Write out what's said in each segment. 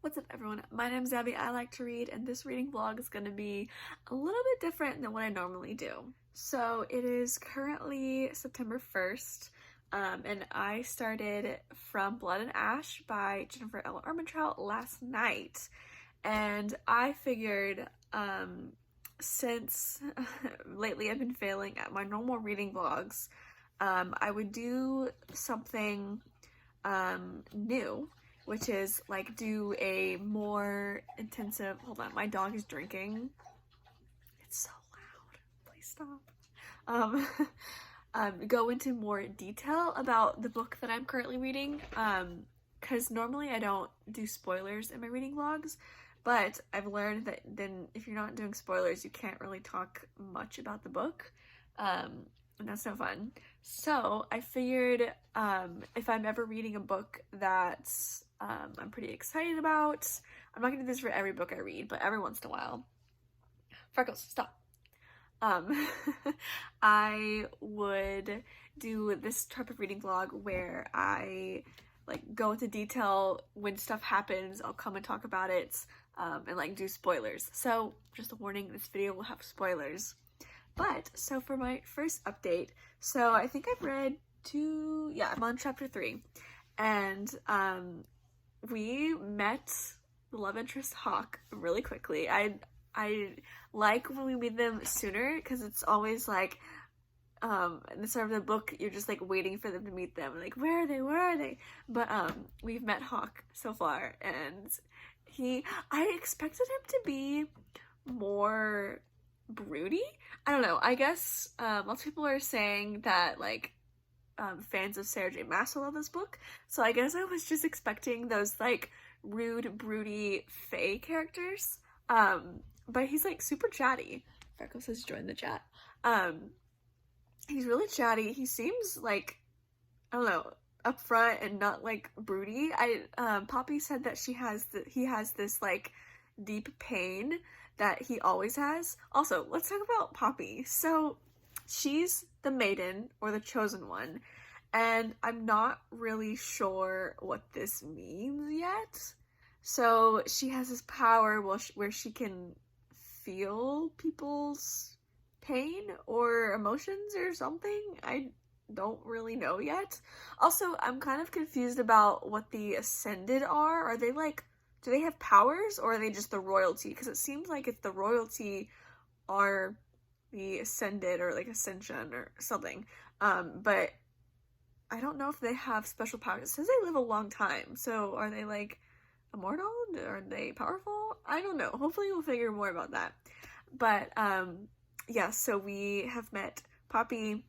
What's up, everyone? My name's Abby. I like to read, and this reading vlog is going to be a little bit different than what I normally do. So it is currently September 1st, and I started From Blood and Ash by Jennifer L. Armentrout last night. And I figured, since lately I've been failing at my normal reading vlogs, I would do something new, which is like do a more intensive, hold on, my dog is drinking. It's so loud. Please stop. Go into more detail about the book that I'm currently reading. Because normally I don't do spoilers in my reading vlogs, but I've learned that then if you're not doing spoilers, you can't really talk much about the book. And that's no fun. So I figured if I'm ever reading a book that I'm pretty excited about, I'm not gonna do this for every book I read, but every once in a while. Freckles, stop. I would do this type of reading vlog where I like go into detail when stuff happens. I'll come and talk about it and like do spoilers. So just a warning, this video will have spoilers. But, so for my first update, so I think I've read I'm on chapter 3, and we met the love interest Hawk really quickly. I like when we meet them sooner, because it's always like, in the start of the book, you're just like waiting for them to meet them, like, where are they? But we've met Hawk so far, and I expected him to be more broody. I don't know, I guess lots of people are saying that like fans of Sarah J Maas love this book, so I guess I was just expecting those like rude, broody fae characters, but he's like super chatty. Freckles has joined the chat. He's really chatty. He seems like, I don't know, upfront and not like broody. Poppy said that he has this like deep pain that he always has. Also, let's talk about Poppy. So she's the maiden, or the chosen one, and I'm not really sure what this means yet. So she has this power where she can feel people's pain or emotions or something. I don't really know yet. Also, I'm kind of confused about what the Ascended are. Are they like, do they have powers, or are they just the royalty? Because it seems like it's the royalty are the Ascended, or like Ascension or something. But I don't know if they have special powers. It says they live a long time. So are they like immortal? Are they powerful? I don't know. Hopefully we'll figure more about that. But yeah, so we have met Poppy,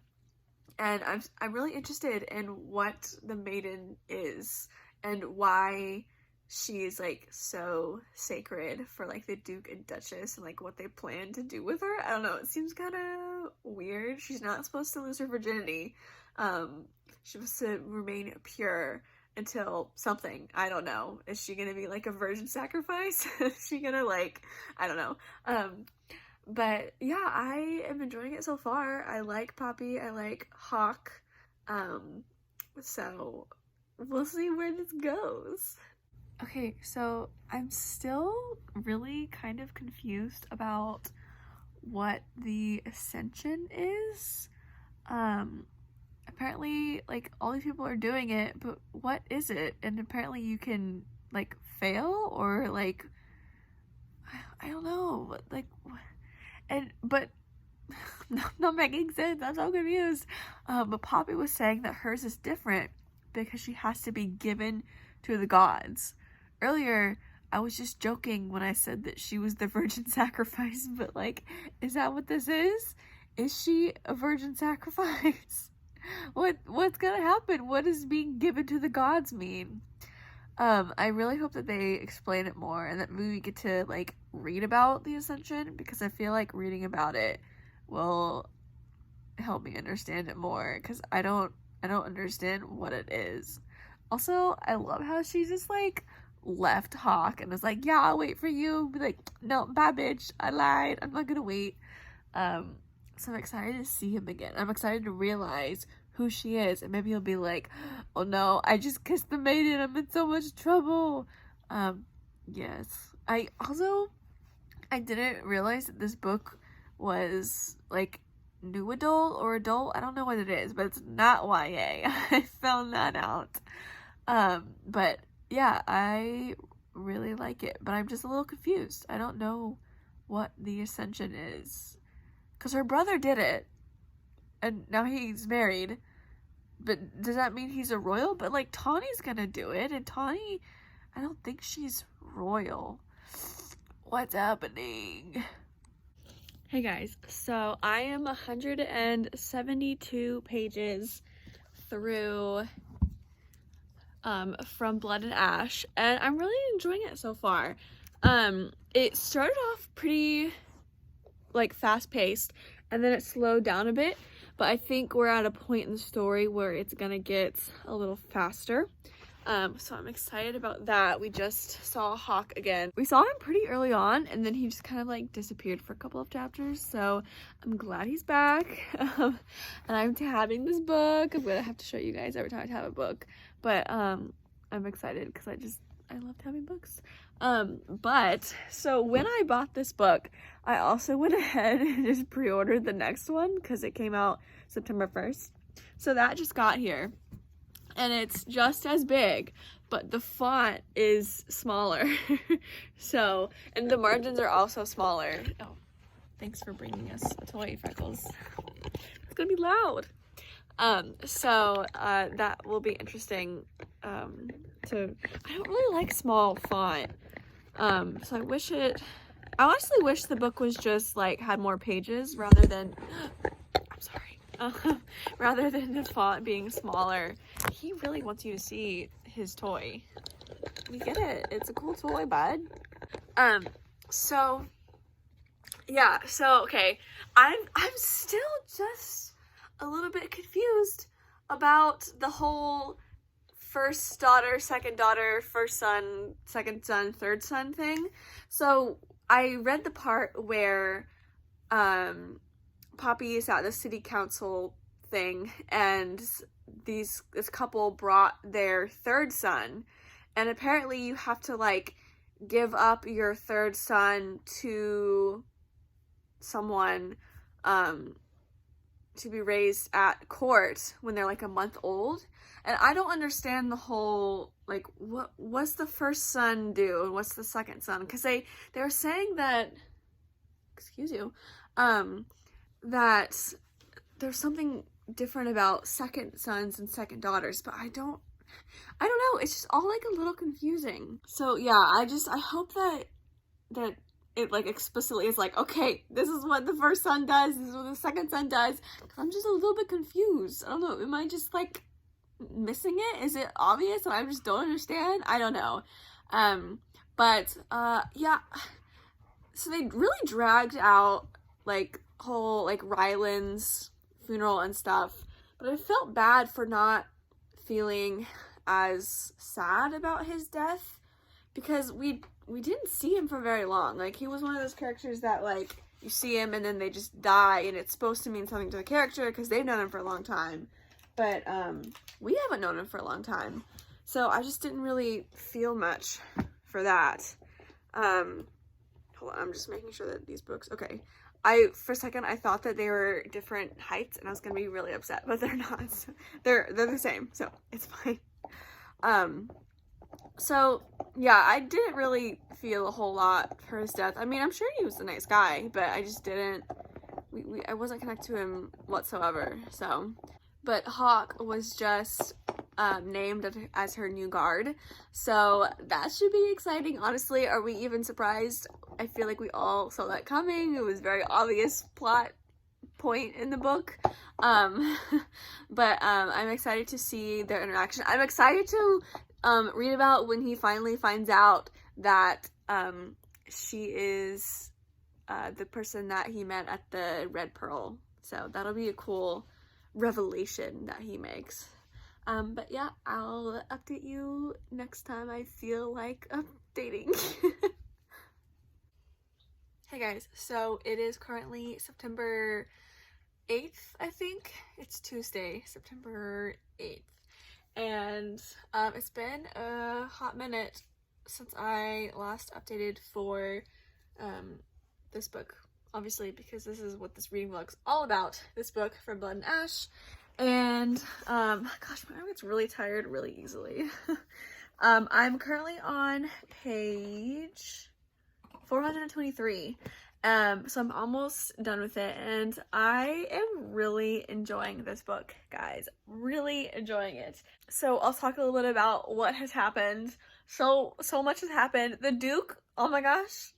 and I'm really interested in what the maiden is and why she's like so sacred for like the Duke and Duchess, and like what they plan to do with her. I don't know, it seems kind of weird. She's not supposed to lose her virginity. She's supposed to remain pure until something. I don't know. Is she gonna be like a virgin sacrifice? Is she gonna like, I don't know. But yeah, I am enjoying it so far. I like Poppy, I like Hawk. So we'll see where this goes. Okay, so I'm still really kind of confused about what the Ascension is. Apparently, like, all these people are doing it, but what is it? And apparently you can, like, fail, or, like, I don't know, like, but not making sense. I'm so confused. But Poppy was saying that hers is different because she has to be given to the gods. Earlier, I was just joking when I said that she was the virgin sacrifice, but like, is that what this is? Is she a virgin sacrifice? What's gonna happen? What does being given to the gods mean? I really hope that they explain it more, and that we get to like read about the Ascension, because I feel like reading about it will help me understand it more, because I don't understand what it is. Also, I love how she just like left Hawk and was like, yeah, I'll wait for you. Be like, no, bye bitch, I lied, I'm not gonna wait. So I'm excited to see him again. I'm excited to realize who she is, and maybe he'll be like, oh no, I just kissed the maiden, I'm in so much trouble. Yes. I didn't realize that this book was like new adult or adult. I don't know what it is, but it's not YA. I found that out. But yeah, I really like it, but I'm just a little confused. I don't know what the Ascension is. Because her brother did it, and now he's married. But does that mean he's a royal? But like Tawny's gonna do it, and Tawny, I don't think she's royal. What's happening? Hey guys, so I am 172 pages through From Blood and Ash, and I'm really enjoying it so far. It started off pretty like fast-paced, and then it slowed down a bit, but I think we're at a point in the story where it's gonna get a little faster. So I'm excited about that. We just saw Hawk again. We saw him pretty early on, and then he just kind of like disappeared for a couple of chapters, so I'm glad he's back. And I'm tabbing this book. I'm gonna have to show you guys every time I tab a book, but I'm excited because I love tabbing books. But so when I bought this book, I also went ahead and just pre-ordered the next one because it came out September 1st. So that just got here. And it's just as big, but the font is smaller. So, and the margins are also smaller. Oh, thanks for bringing us a toy, Freckles. It's gonna be loud. So that will be interesting. I don't really like small font. So I honestly wish the book was just like had more pages rather than, I'm sorry. Rather than the font being smaller. He really wants you to see his toy. We get it. It's a cool toy, bud. So yeah, so okay. I'm still just a little bit confused about the whole first daughter, second daughter, first son, second son, third son thing. So I read the part where Poppy is at the city council thing, and this couple brought their third son, and apparently you have to like give up your third son to someone to be raised at court when they're like a month old. And I don't understand the whole like what's the first son do and what's the second son, because they were saying that, excuse you, that there's something different about second sons and second daughters, but I don't know, it's just all like a little confusing. So yeah, I hope that it like explicitly is like, okay, this is what the first son does, this is what the second son does, because I'm just a little bit confused. I don't know, am I just like missing it? Is it obvious and I just don't understand? I don't know. But yeah, so they really dragged out like whole like Ryland's funeral and stuff, but I felt bad for not feeling as sad about his death, because we didn't see him for very long. Like, he was one of those characters that like you see him and then they just die, and it's supposed to mean something to the character because they've known him for a long time, but we haven't known him for a long time, so I just didn't really feel much for that. Hold on, I'm just making sure that these books, okay. For a second, I thought that they were different heights, and I was gonna be really upset, but they're not. They're the same, so it's fine. So yeah, I didn't really feel a whole lot for his death. I mean, I'm sure he was a nice guy, but I just didn't. I wasn't connected to him whatsoever. So, but Hawk was just named as her new guard, so that should be exciting. Honestly, are we even surprised? I feel like we all saw that coming. It was a very obvious plot point in the book. But I'm excited to see their interaction. I'm excited to read about when he finally finds out that she is the person that he met at the Red Pearl. So that'll be a cool revelation that he makes. But yeah, I'll update you next time I feel like updating. Hey guys, so it is currently September 8th, I think. It's Tuesday, September 8th. And it's been a hot minute since I last updated for this book, obviously, because this is what this reading vlog's all about, this book from Blood and Ash. And gosh, my arm gets really tired really easily. I'm currently on page 423. So I'm almost done with it, and I am really enjoying this book, guys. Really enjoying it. So I'll talk a little bit about what has happened. So much has happened. The Duke, oh my gosh.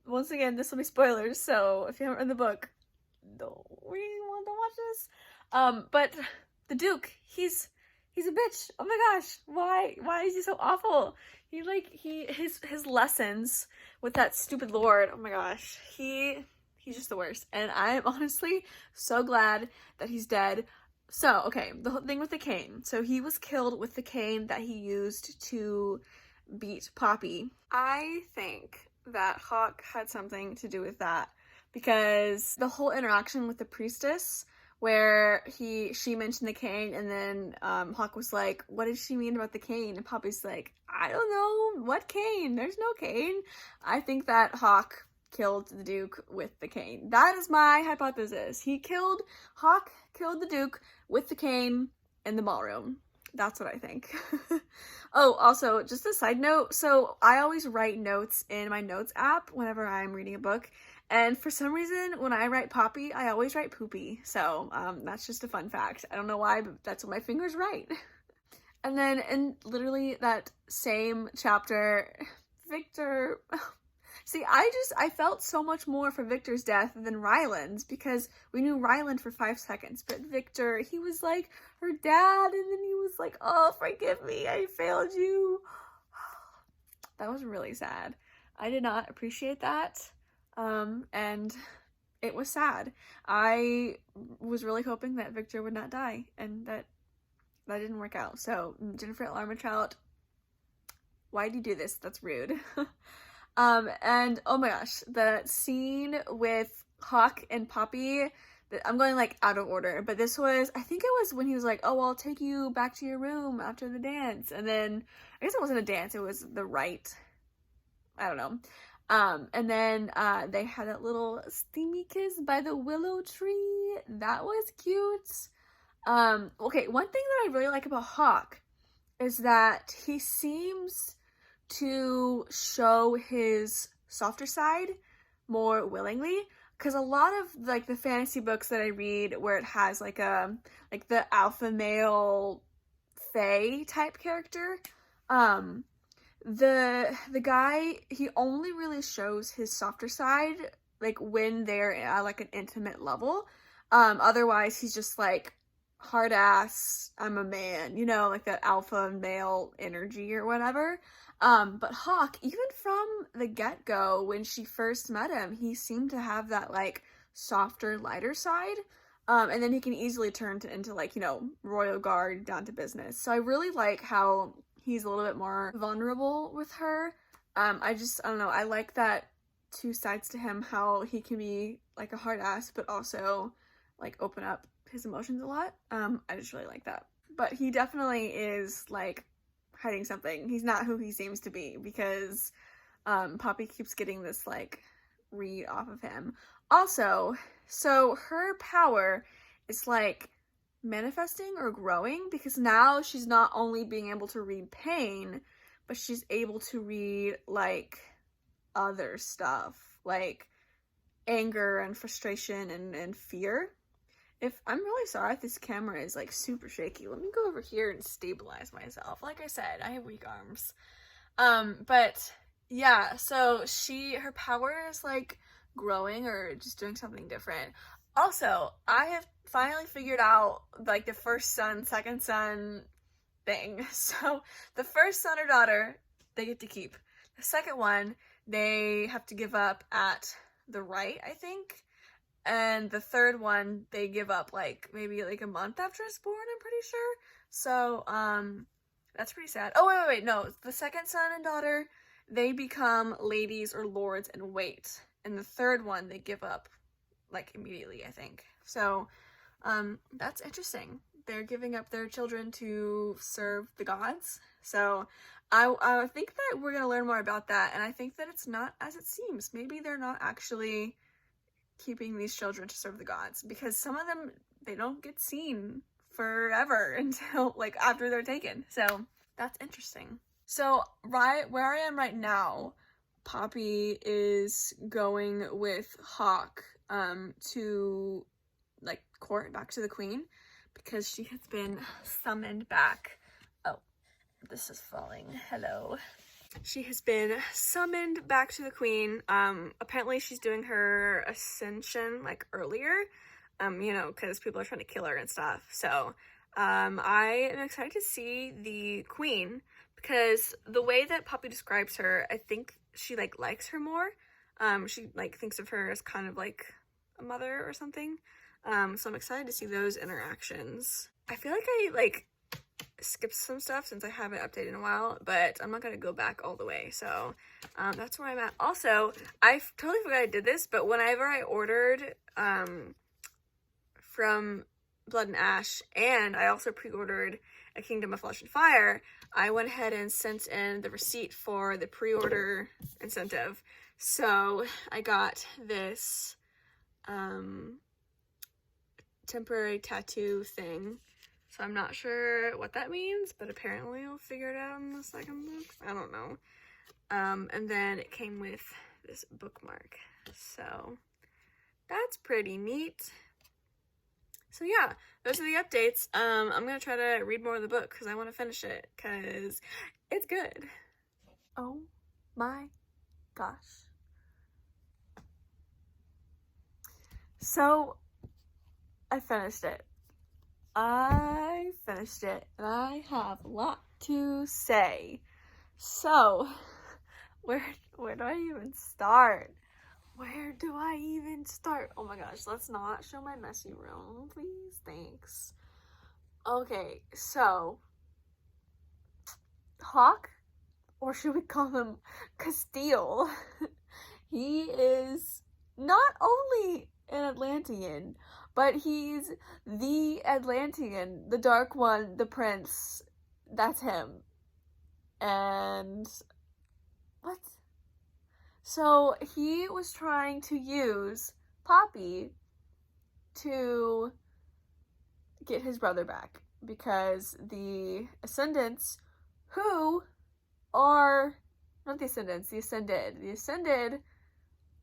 Once again, this will be spoilers, so if you haven't read the book, don't really want to watch this. But the Duke, he's a bitch. Oh my gosh, why is he so awful? His lessons with that stupid lord, oh my gosh, he's just the worst. And I'm honestly so glad that he's dead. So, okay, the whole thing with the cane. So he was killed with the cane that he used to beat Poppy. I think that Hawk had something to do with that, because the whole interaction with the priestess, where she mentioned the cane, and then Hawk was like, what did she mean about the cane? And Poppy's like, I don't know, what cane? There's no cane. I think that Hawk killed the Duke with the cane. That is my hypothesis. Hawk killed the Duke with the cane in the ballroom. That's what I think. Oh, also, just a side note, so I always write notes in my notes app whenever I'm reading a book. And for some reason, when I write Poppy, I always write Poopy. So that's just a fun fact. I don't know why, but that's what my fingers write. And then in literally that same chapter, Victor... See, I felt so much more for Victor's death than Ryland's, because we knew Ryland for 5 seconds. But Victor, he was like her dad, and then he was like, oh, forgive me, I failed you. That was really sad. I did not appreciate that. And it was sad. I was really hoping that Victor would not die, and that didn't work out. So, Jennifer Armentrout, why'd you do this? That's rude. And oh my gosh, the scene with Hawk and Poppy, I'm going like out of order, but this was, I think it was when he was like, oh, I'll take you back to your room after the dance. And then, I guess it wasn't a dance, it was the rite. I don't know. And then they had that little steamy kiss by the willow tree. That was cute. Okay, one thing that I really like about Hawk is that he seems to show his softer side more willingly, because a lot of like the fantasy books that I read where it has like the alpha male fae type character, the guy, he only really shows his softer side like when they're at like an intimate level. Otherwise he's just like hard ass, I'm a man, you know, like that alpha male energy or whatever. But Hawk, even from the get-go, when she first met him, he seemed to have that, like, softer, lighter side. And then he can easily turn into, like, you know, royal guard, down to business. So I really like how he's a little bit more vulnerable with her. I don't know, I like that two sides to him, how he can be, like, a hard ass, but also, like, open up his emotions a lot. I just really like that. But he definitely is, like, hiding something. He's not who he seems to be, because Poppy keeps getting this like read off of him. Also, so her power is like manifesting or growing, because now she's not only being able to read pain, but she's able to read like other stuff, like anger and frustration and fear. I'm really sorry if this camera is like super shaky. Let me go over here and stabilize myself. Like I said, I have weak arms. But yeah, so her power is like growing or just doing something different. Also, I have finally figured out like the first son, second son thing. So the first son or daughter, they get to keep. The second one, they have to give up at the rite, I think. And the third one, they give up like maybe like a month after it's born, I'm pretty sure. So, that's pretty sad. Oh, wait, no. The second son and daughter, they become ladies or lords and wait. And the third one, they give up like immediately, I think. So, that's interesting. they're giving up their children to serve the gods. So I think that we're gonna learn more about that, and I think that it's not as it seems. Maybe they're not actually keeping these children to serve the gods, because some of them, they don't get seen forever until like after they're taken. So that's interesting. So right where I am right now, Poppy is going with Hawk to like court back to the queen, because she has been summoned back. Oh, this is falling. Hello. She has been summoned back to the queen. Apparently she's doing her ascension like earlier, you know, because people are trying to kill her and stuff. So I am excited to see the queen, because the way that Poppy describes her, I think she like likes her more. She like thinks of her as kind of like a mother or something. So I'm excited to see those interactions. I feel like I like skipped some stuff since I haven't updated in a while, but I'm not gonna go back all the way. So that's where I'm at. Also, I totally forgot I did this, but whenever I ordered from Blood and Ash, and I also pre-ordered A Kingdom of Flesh and Fire, I went ahead and sent in the receipt for the pre-order incentive. So I got this temporary tattoo thing. So I'm not sure what that means, but apparently I'll figure it out in the second book. I don't know. And then it came with this bookmark. So that's pretty neat. So yeah, those are the updates. I'm gonna try to read more of the book because I want to finish it because it's good. Oh my gosh. So I finished it. And I have a lot to say. So, where do I even start? Where do I even start? Oh my gosh, let's not show my messy room, please. Thanks. Okay, so Hawk, or should we call him Castile? He is not only an Atlantean, but he's the Atlantean, the Dark One, the Prince. That's him. And what? So he was trying to use Poppy to get his brother back, because the Ascendants, who are not the Ascendants, the Ascended,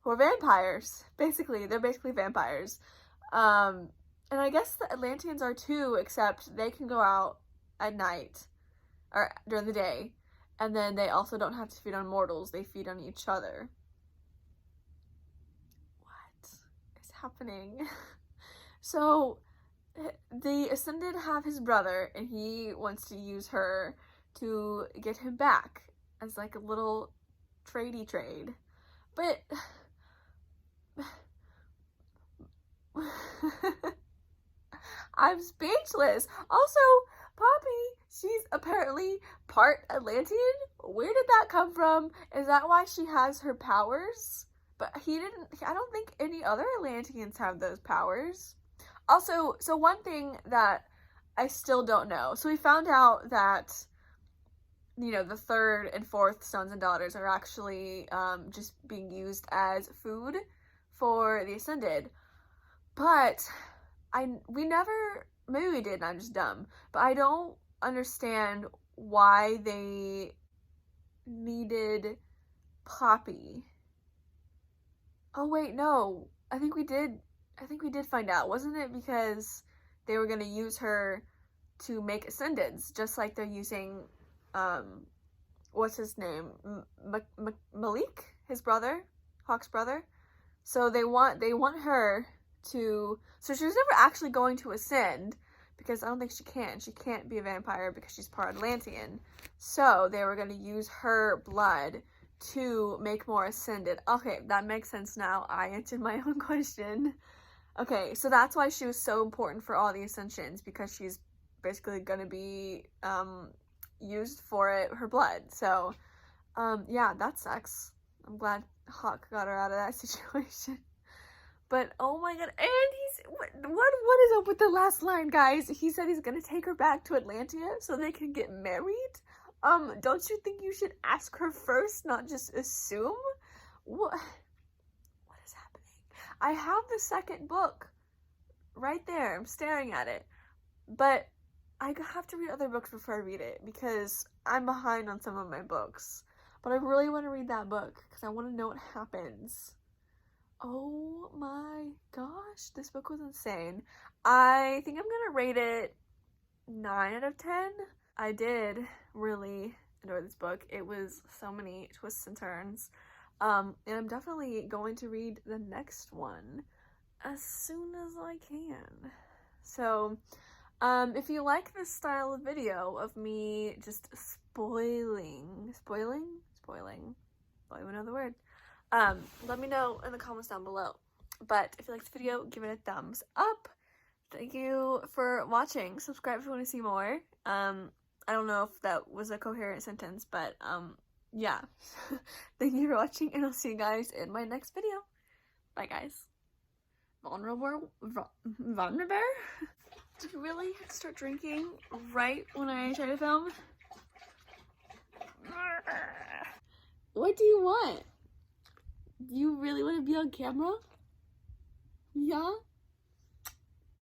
who are vampires. Basically, they're basically vampires. And I guess the Atlanteans are too, except they can go out at night or during the day, and then they also don't have to feed on mortals, they feed on each other. What is happening? So the Ascended have his brother, and he wants to use her to get him back as like a little tradey trade. But I'm speechless. Also, Poppy, she's apparently part Atlantean. Where did that come from? Is that why she has her powers? But I don't think any other Atlanteans have those powers. Also, so one thing that I still don't know. So we found out that, you know, the third and fourth sons and daughters are actually just being used as food for the Ascended. But maybe we did and I'm just dumb, but I don't understand why they needed Poppy. Oh wait, no. I think we did find out. Wasn't it because they were going to use her to make Ascendeds, just like they're using, what's his name? Malik, his brother, Hawk's brother. So they want her to, so she's never actually going to ascend, because I don't think she can't be a vampire because she's part Atlantean. So they were going to use her blood to make more Ascended. Okay, that makes sense now. I answered my own question. Okay, so that's why she was so important for all the Ascensions, because she's basically going to be used for it, her blood. So yeah, that sucks. I'm glad Hawk got her out of that situation. But oh my god, and what is up with the last line, guys? He said he's gonna take her back to Atlantia so they can get married. Don't you think you should ask her first, not just assume? What is happening? I have the second book right there. I'm staring at it. But I have to read other books before I read it because I'm behind on some of my books. But I really want to read that book because I want to know what happens. Oh my gosh, this book was insane. I think I'm gonna rate it 9 out of 10. I did really enjoy this book. It was so many twists and turns. And I'm definitely going to read the next one as soon as I can. So, if you like this style of video of me just spoiling, another word, let me know in the comments down below. But if you liked the video, give it a thumbs up. Thank you for watching. Subscribe if you want to see more. I don't know if that was a coherent sentence, but yeah. Thank you for watching, and I'll see you guys in my next video. Bye, guys. Vulnerable? Did you really have to start drinking right when I try to film? What do you want? You really want to be on camera? Yeah?